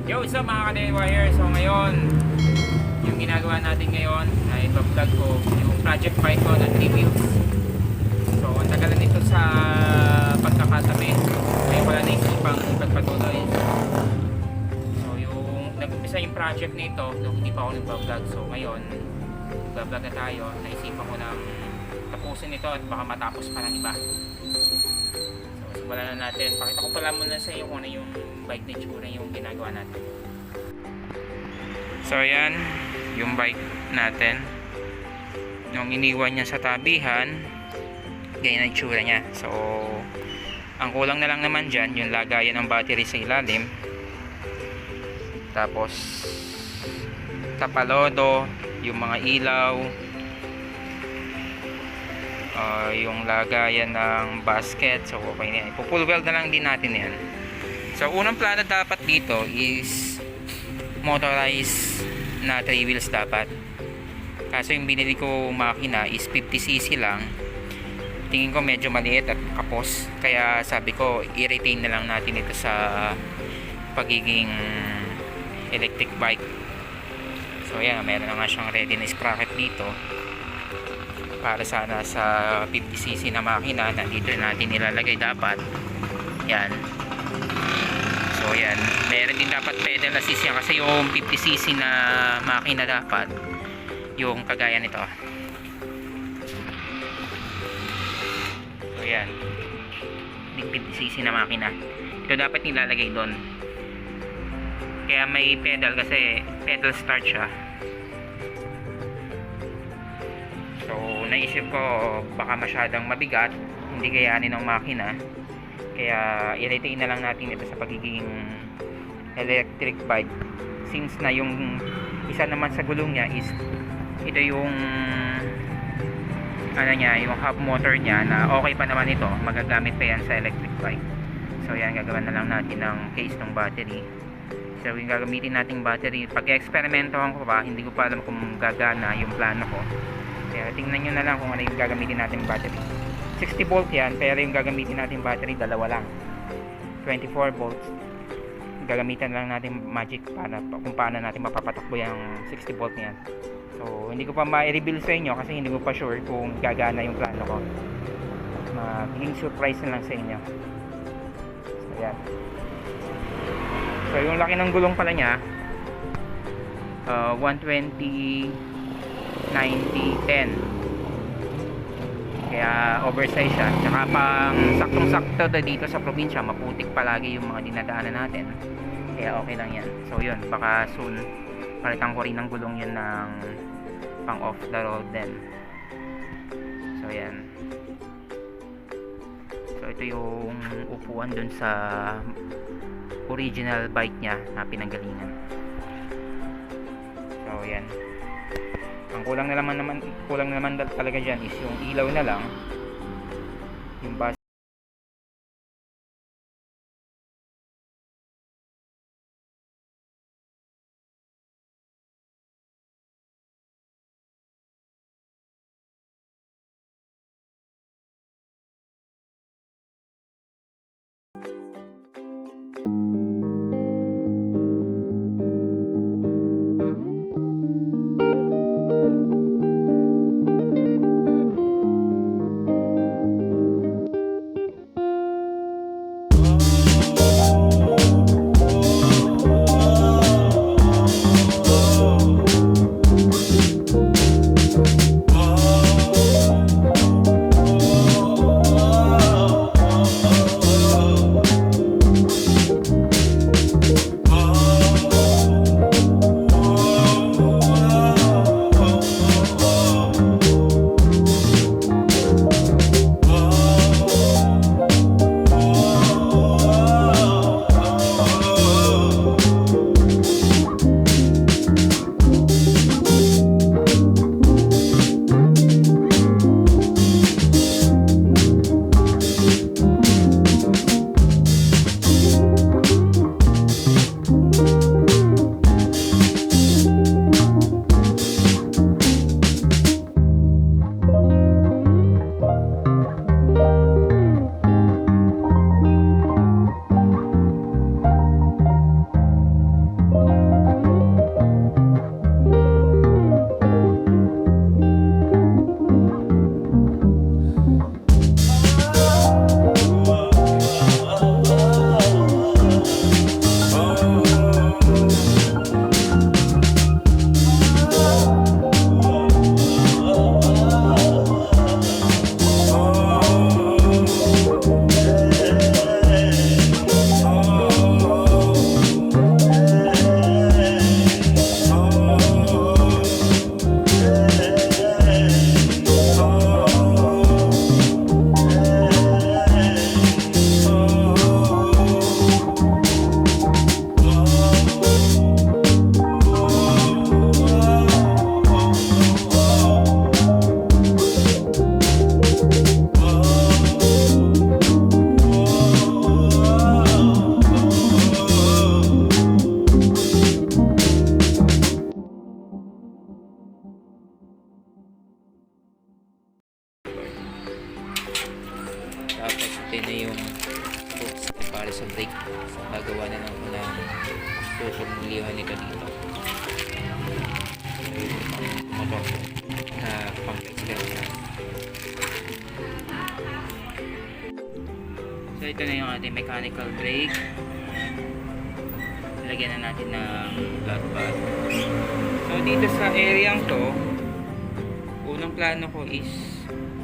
Yo, what's up mga ka-Daywire? So ngayon, yung ginagawa natin ngayon ay ipa-vlog ko yung project bike ko na 3 wheels. So ang tagalan nito sa pagkakatabi ay wala na isipang pagpatuloy. So yung nag-umpisa yung project nito nung hindi pa ako nagpa-vlog. So ngayon, nagpa-vlog na tayo. Naisipan ko ng tapusin ito at baka matapos pa ng iba. So simulan na natin. Pakita ko pala muna sa iyo kung ano yung bike na itsura yung ginagawa natin. So ayan yung bike natin. Nung iniwan niya sa tabihan, ganyan ang itsura niya. So ang kulang na lang naman dyan yung lagayan ng battery sa ilalim, tapos tapalodo, yung mga ilaw, yung lagayan ng basket. So okay na yan, ipupull weld na lang din natin yan. So unang plano dapat dito is motorized na 3 wheels dapat. Kaso yung binili ko makina is 50cc lang. Tingin ko medyo maliit at kapos. Kaya sabi ko i-retain na lang natin ito sa pagiging electric bike. So yan, meron na nga siyang readiness sprocket dito. Para sana sa 50cc na makina, nandito natin nilalagay dapat. Yan. So yan, meron din dapat pedal assist yan kasi yung 50cc na makina dapat yung kagaya nito. So yan, yung 50cc na makina, ito dapat nilalagay doon. Kaya may pedal kasi pedal start siya. So naisip ko baka masyadong mabigat, hindi kayanin ng makina. Kaya i-retain na lang natin ito sa pagiging electric bike. Since na yung isa naman sa gulong niya is ito yung ano niya, yung hub motor niya na okay pa naman ito, magagamit pa yan sa electric bike. So yan, gagawin na lang natin ng case ng battery. So yung gagamitin nating battery, pag-experimentohan ko pa, hindi ko pa alam kung gagana yung plano ko. Kaya tingnan nyo na lang kung ano yung gagamitin nating battery. 60 volt yan, pero yung gagamitin natin battery dalawa lang, 24 volts. Gagamitan lang natin magic para kung paano natin mapapatakbo yung 60 volt niyan. So hindi ko pa ma-reveal sa inyo kasi hindi ko pa sure kung gagana yung plano ko. Magiging surprise na lang sa inyo. So yan. So yung laki ng gulong pala niya, 120 90 10. Kaya oversize siya. Tsaka pang saktong-sakto dito sa probinsya, maputik palagi yung mga dinadaanan natin. Kaya okay lang yan. So yun, baka soon palitan ko rin ng gulong yun ng pang off the road din. So yan. So ito yung upuan dun sa original bike niya na pinanggalingan. So yan. Ang kulang na naman talaga dyan is yung ilaw na lang, yung bus. nito dito. Motor na pang-express na. So ito na yung ating mechanical brake. Lagyan na natin ng flat bar. So dito sa area to, unang plano ko is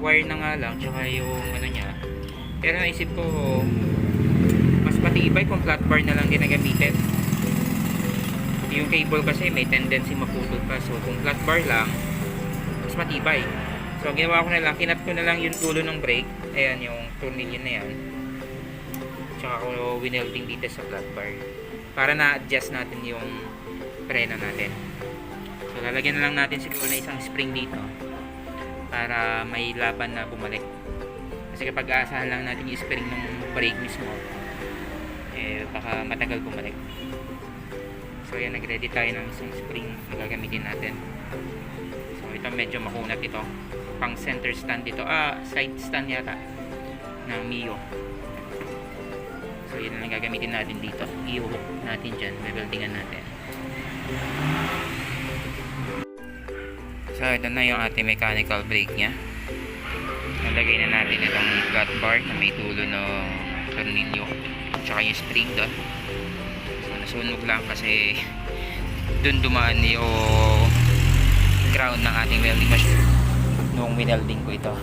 wire na nga lang tsaka yung ano niya. Pero naisip ko mas matibay kung flat bar na lang din na gamitin. Yung cable kasi may tendency maputol pa. So kung flat bar lang, mas matibay. So ang ginawa ko na lang, kinat ko na lang yung dulo ng brake. Ayan yung tornilyo na yan. Tsaka ko winelding dito sa flat bar para na-adjust natin yung preno natin. So lalagyan na lang natin siguro na isang spring dito para may laban na bumalik. Kasi kapag aasahan lang natin yung spring ng brake mismo, eh baka matagal bumalik. So yan, nag-ready tayo ng isang spring na gagamitin natin. So ito medyo makunat ito. Pang center stand dito. Side stand yata ng Mio. So yun na lang gagamitin natin dito. I-hook natin dyan. May-weldingan natin. So ito na yung ating mechanical brake nya. Nalagay na natin itong flat bar na may dulo ng tornilyo. Tsaka yung spring doon. So nasunog lang kasi dun dumaan yung ground ng ating welding machine nung winelding ko ito.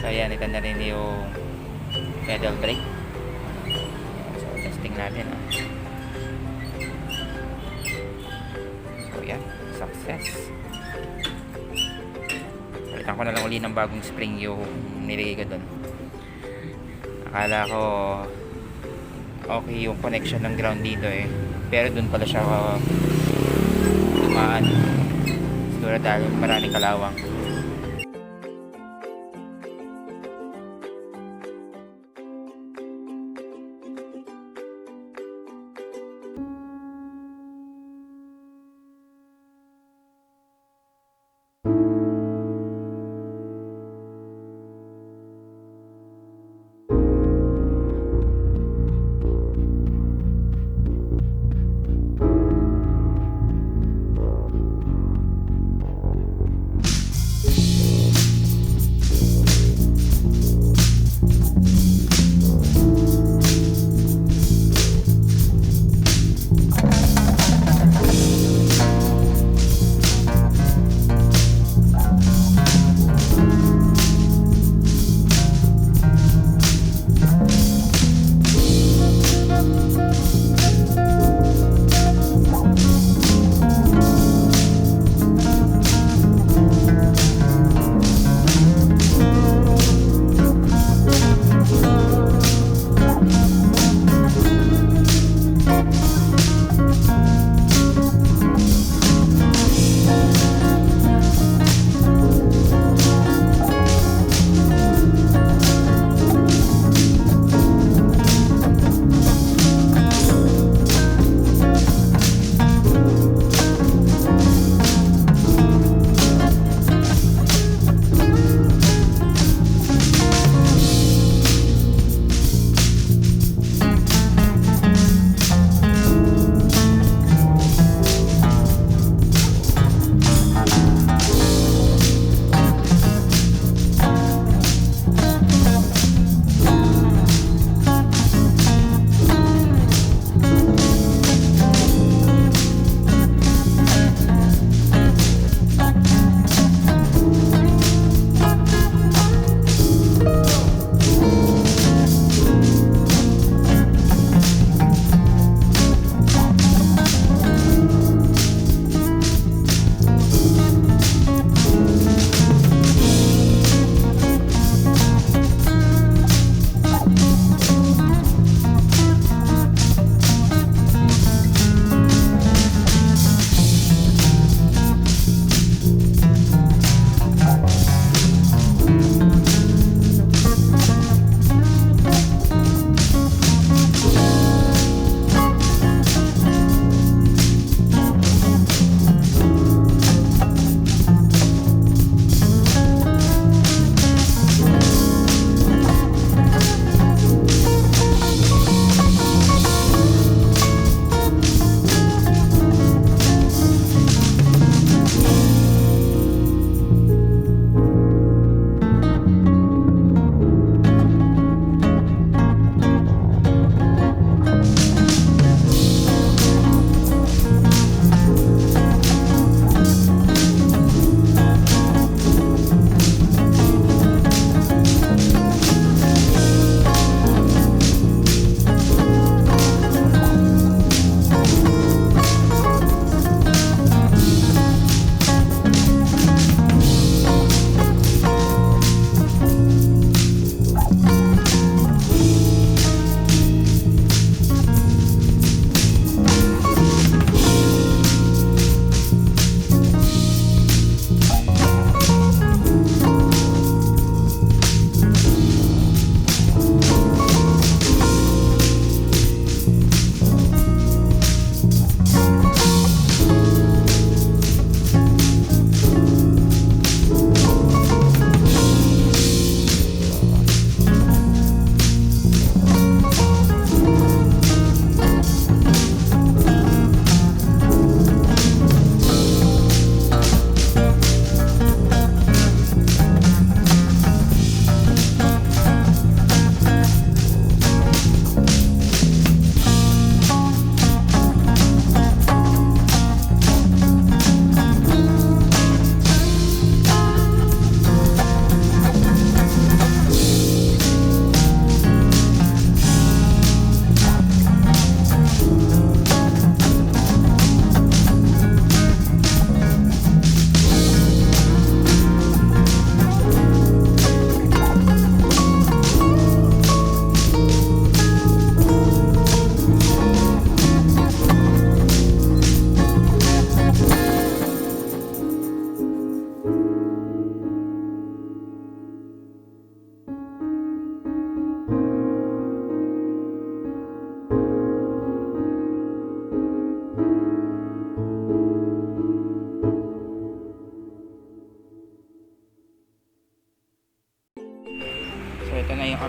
So ayan, ito na rin yung pedal brake. Testing natin. So yan, success. Palitan ko na lang uli ng bagong spring yung nilagay ko doon. Akala ko okay yung connection ng ground dito eh, pero doon pala siya dumaan. Siguro dahil maraming kalawang.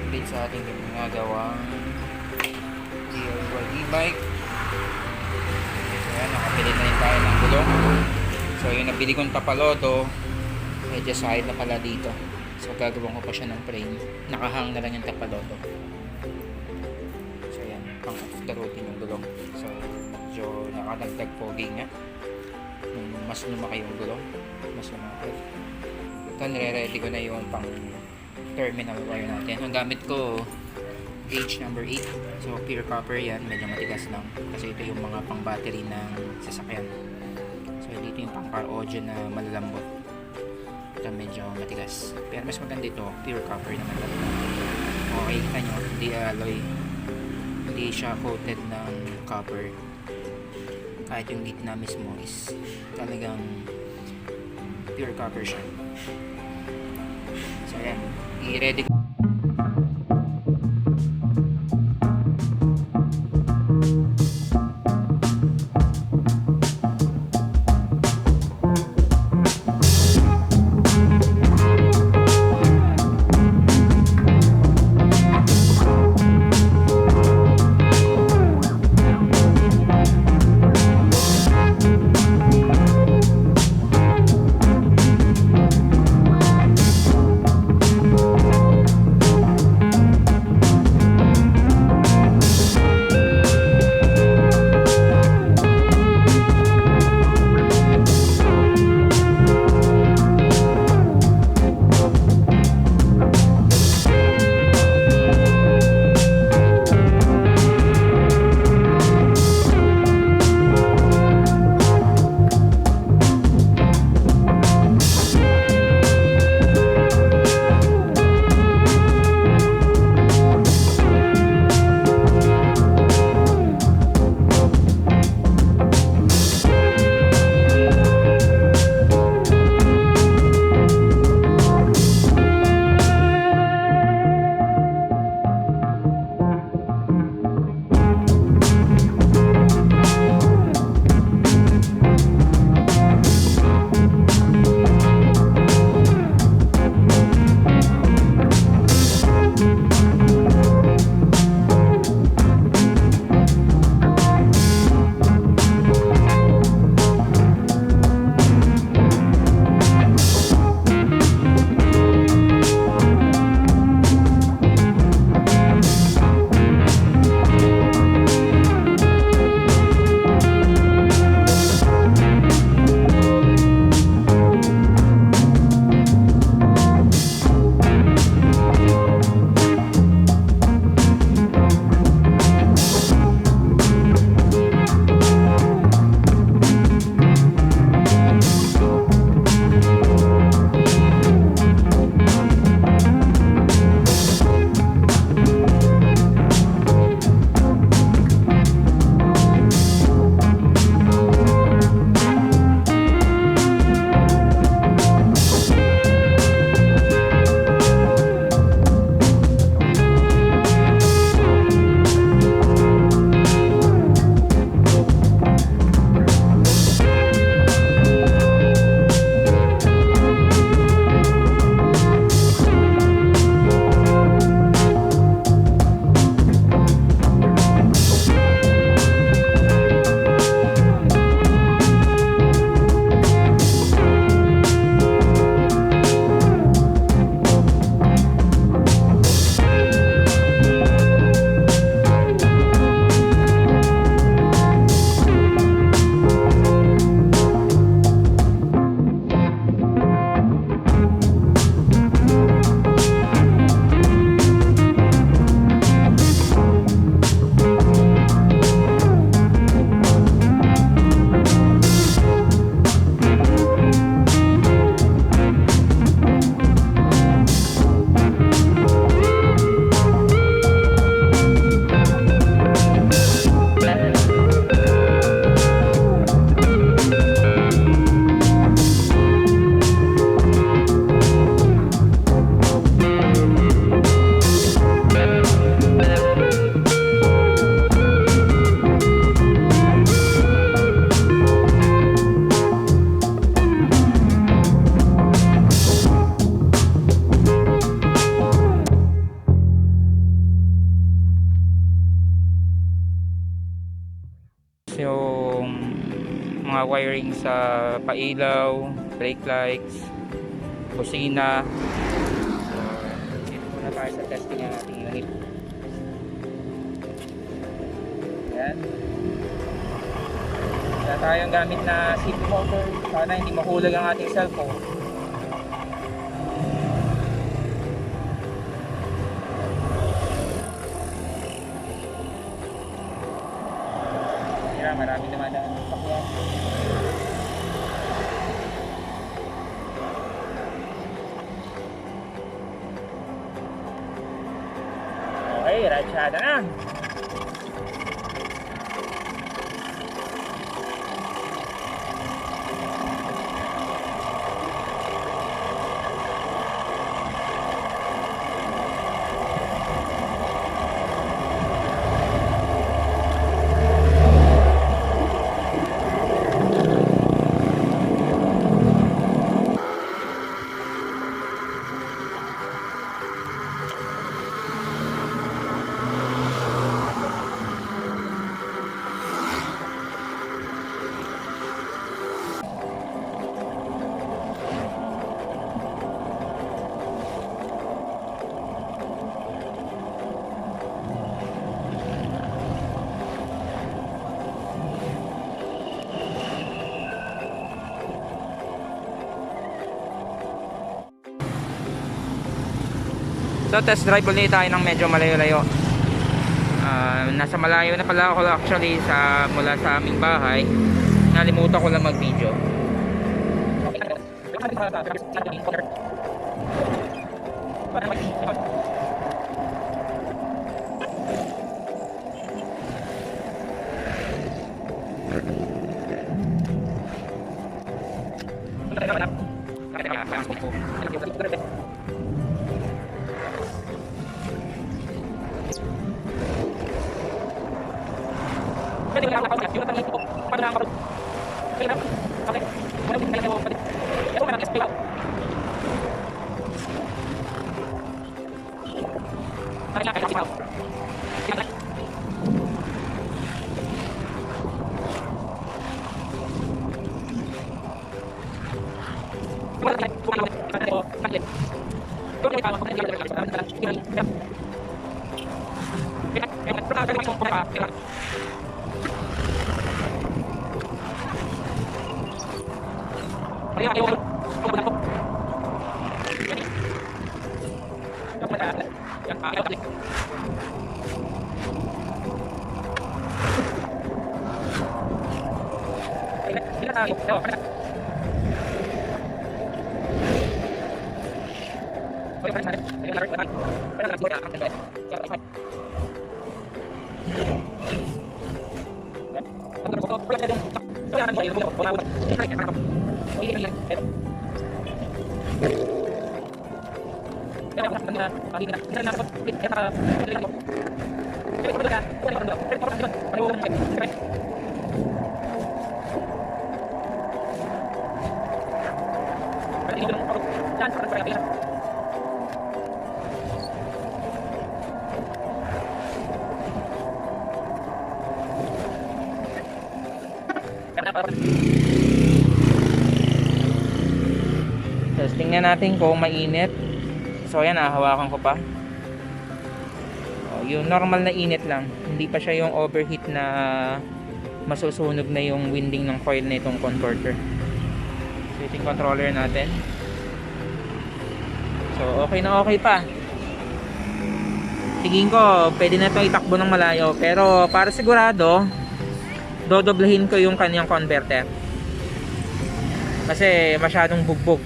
update sa ating ginagawang DIY e-bike. So yan, nakabili na rin tayo ng gulong. So yung nabili kong tapalodo, medyo side na pala dito. So gagawin ko pa siya ng frame. Nakahang na lang yung tapalodo. So yan, pang off the road din yung gulong. So medyo nakadagdag pogi nga. Mas lumaki yung gulong, mas lumaki. Ito, nire-ready ko na yung pang terminal wire natin. Ang gamit ko gauge number 8, so pure copper yan, medyo matigas lang kasi ito yung mga pang battery ng sasakyan. So dito yung pang car audio na malalambot, ito medyo matigas, pero mas maganda ito, pure copper naman talaga. Okay, kita nyo, hindi alloy, hindi siya coated ng copper. Kahit yung gitna mismo is talagang pure copper siya. So ayan, i-ready ko. wiring sa pailaw, brake lights, busina. So, dito muna tayo sa testing ng ating unit. Ayan. Wala tayong gamit na seat motor. Sana hindi mahulog ang ating cellphone. Marami naman ang sakyan. Okay, ratsyada na. So test drive ulit tayo ng medyo malayo-layo. Nasa malayo na pala ako actually mula sa aming bahay. Nalimutan ko lang mag-video. Testing na natin kung mainit. So ayan, hawakan ko pa. Yung normal na init lang, hindi pa siya yung overheat na masusunog na yung winding ng coil na itong converter. So ito yung controller natin. So okay na okay pa. Tingin ko pwede na itong itakbo ng malayo, pero para sigurado dodoblehin ko yung kanyang converter kasi masyadong bugbog.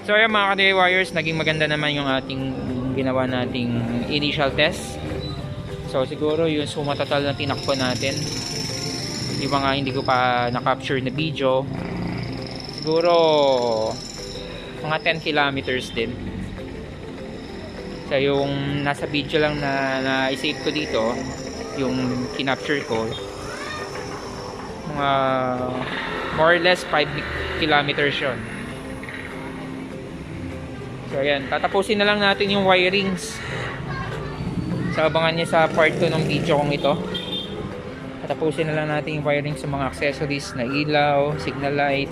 So ayan mga ka-DIYers, naging maganda naman yung ating ginawa nating initial test. So siguro yung suma total na tinakbo natin, yung mga hindi ko pa na-capture na video, siguro mga 10 kilometers din. So yung nasa video lang na na-save ko dito, yung kinapture ko, mga more or less 5 kilometers yun. So ayan, tatapusin na lang natin yung wirings. So abangan niyo sa part 2 ng video kong ito. Tapusin na lang natin yung wiring sa mga accessories na ilaw, signal light,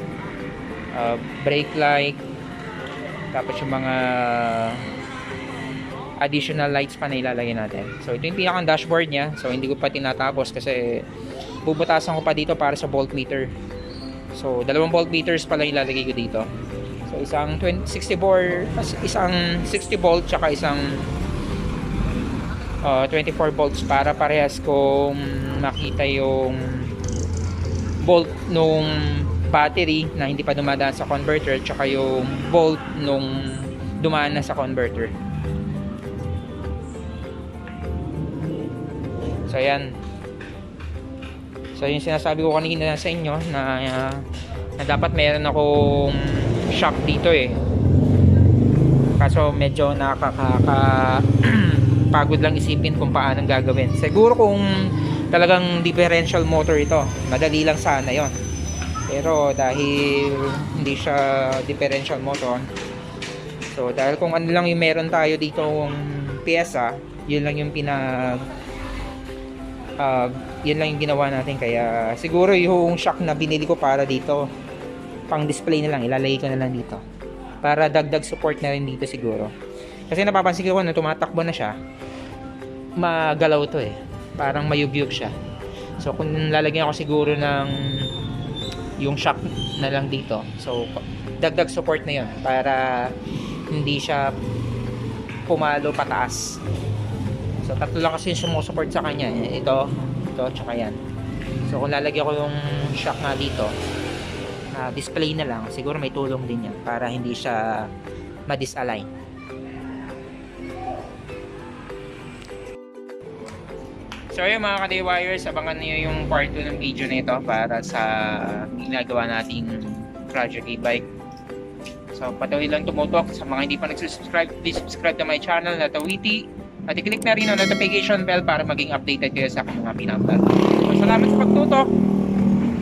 brake light, tapos yung mga additional lights pa na ilalagay natin. So ito yung pinakang dashboard niya. So hindi ko pa tinatapos kasi bubutasan ko pa dito para sa voltmeter. So dalawang voltmeters pala ilalagay ko dito. So isang 60 volt tsaka isang 24 volts para parehas kong makita yung volt nung battery na hindi pa dumadaan sa converter tsaka yung volt nung dumaan na sa converter. So ayan. So yung sinasabi ko kanina sa inyo na dapat meron akong shock dito eh. Kaso medyo pagod lang isipin kung paano gagawin. Siguro kung talagang differential motor ito, madali lang sana yon. Pero dahil hindi siya differential motor, so dahil kung ano lang yung meron tayo dito yung pyesa, yun lang yung yun lang yung ginawa natin. Kaya siguro yung shock na binili ko para dito, pang display na lang, ilalagay ko na lang dito para dagdag support na rin dito siguro. Kasi napapansin ko na tumatakbo na siya, magalaw to eh, parang mayugyug siya. So kung lalagyan ko siguro ng yung shock na lang dito, so dagdag support na yun para hindi siya pumalo pataas. So tatlo lang kasi yung sumusupport sa kanya, ito, tsaka yan. So kung lalagyan ko yung shock nga dito, display na lang, siguro may tulong din yan para hindi siya ma-disalign. So yun mga ka-Daywires, abangan niyo yung part 2 ng video nito para sa ginagawa nating Project E-Bike. So patuloy lang tumutok. Sa mga hindi pa nagsusubscribe, please subscribe to my channel na Tawiti at i-click na rin ang notification bell para maging updated kayo sa aking mga pinapal. So salamat sa pagtutok.